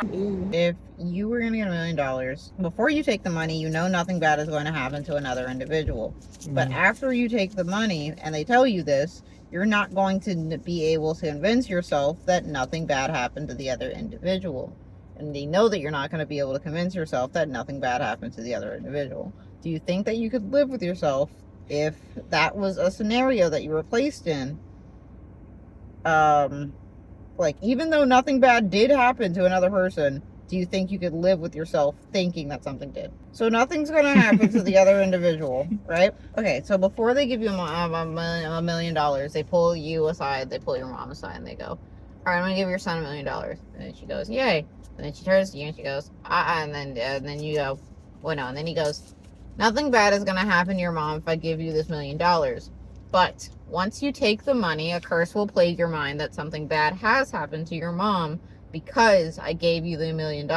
If you were going to get $1 million, before you take the money, you know nothing bad is going to happen to another individual. But after you take the money and they tell you this, you're not going to be able to convince yourself that nothing bad happened to the other individual. And they know that you're not going to be able to convince yourself that nothing bad happened to the other individual. Do you think that you could live with yourself if that was a scenario that you were placed in? Like, even though nothing bad did happen to another person, do you think you could live with yourself thinking that something did? So nothing's going to happen to the other individual, right? Okay, so before they give you $1 million, they pull you aside, they pull your mom aside, and they go, all right, I'm going to give your son $1 million. And then she goes, yay. And then she turns to you and she goes, and then you go, well, no. And then he goes, nothing bad is going to happen to your mom if I give you this $1 million. But once you take the money, a curse will plague your mind that something bad has happened to your mom because I gave you the $1 million.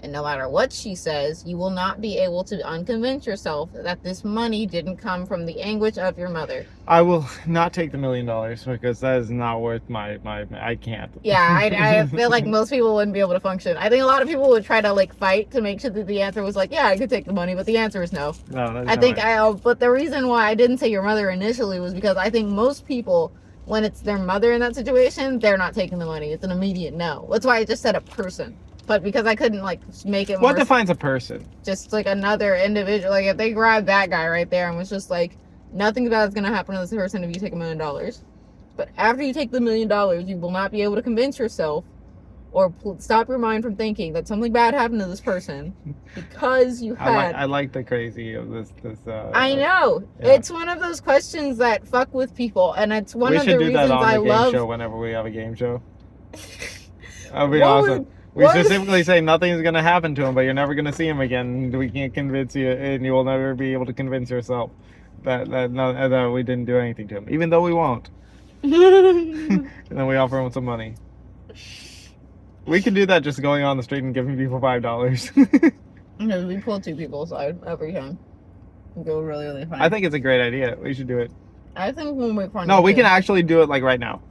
And no matter what she says, you will not be able to unconvince yourself that this money didn't come from the anguish of your mother. I will not take the $1 million because that is not worth my I can't. Yeah, I feel like most people wouldn't be able to function. I think a lot of people would try to like fight to make sure that the answer was like, yeah, I could take the money, but the answer is no. No, but the reason why I didn't say your mother initially was because I think most people, when it's their mother in that situation, they're not taking the money. It's an immediate no. That's why I just said a person. But because I couldn't like make it. What defines a person? Just like another individual. Like if they grabbed that guy right there and was just like, nothing bad is gonna happen to this person if you take $1 million. But after you take the $1 million, you will not be able to convince yourself or stop your mind from thinking that something bad happened to this person because you had. I like the crazy of this. I know. Yeah. It's one of those questions that fuck with people, and it's one of the reasons I love. We should do that on the game show whenever we have a game show. That'd be awesome. We specifically say nothing's going to happen to him, but you're never going to see him again. We can't convince you, and you will never be able to convince yourself that we didn't do anything to him, even though we won't. And then we offer him some money. We can do that just going on the street and giving people $5. No, we pull 2 people aside every time. We go really, really fast. I think it's a great idea. We should do it. I think when we No, we can actually do it like right now.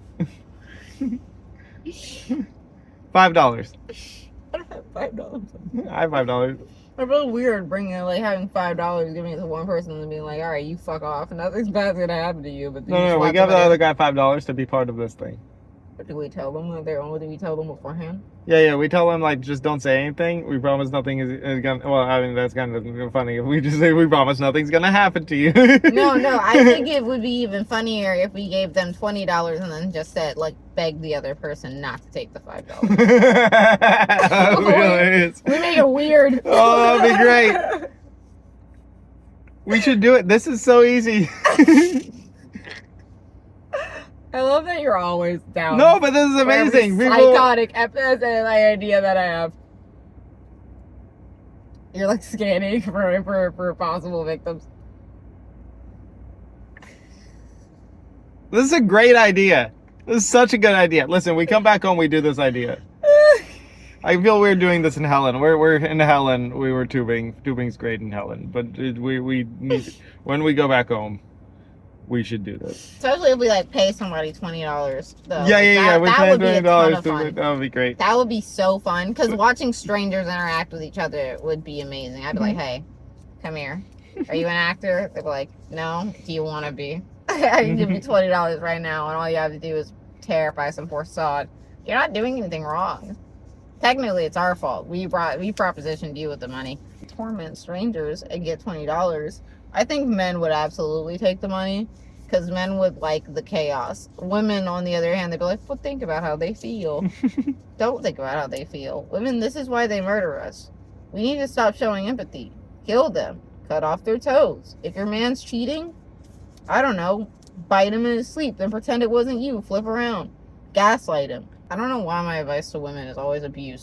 $5. I don't have $5. I have $5. It's really weird having $5, giving it to one person and being like, all right, you fuck off, and nothing's bad's gonna happen to you. But no, we give the other guy $5 to be part of this thing. But do we tell them that they're on? Do we tell them beforehand? Yeah. We tell them like, just don't say anything. We promise nothing is gonna. Well, I mean that's kind of funny if we just say we promise nothing's gonna happen to you. No. I think it would be even funnier if we gave them $20 and then just said like, beg the other person not to take the $5. We make it weird. Oh, that'd be great. We should do it. This is so easy. I love that you're always down. No, but this is amazing. Psychotic idea that I have. You're like scanning for possible victims. This is a great idea. This is such a good idea. Listen, we come back home, we do this idea. I feel weird doing this in Helen. We're in Helen. We were tubing. Tubing's great in Helen, but we need, when we go back home, we should do this. Especially if we like pay somebody $20. Though. Yeah. We pay $20. That would be great. That would be so fun because watching strangers interact with each other would be amazing. I'd be like, hey, come here. Are you an actor? They'd be like, no. Do you want to be? I can give you $20 right now, and all you have to do is tear by some poor sod. You're not doing anything wrong. Technically, it's our fault. We propositioned you with the money. Torment strangers and get $20. I think men would absolutely take the money because men would like the chaos. Women, on the other hand, they'd be like, well, think about how they feel. Don't think about how they feel. Women, this is why they murder us. We need to stop showing empathy. Kill them. Cut off their toes. If your man's cheating, I don't know, bite him in his sleep, then pretend it wasn't you. Flip around. Gaslight him. I don't know why my advice to women is always abuse.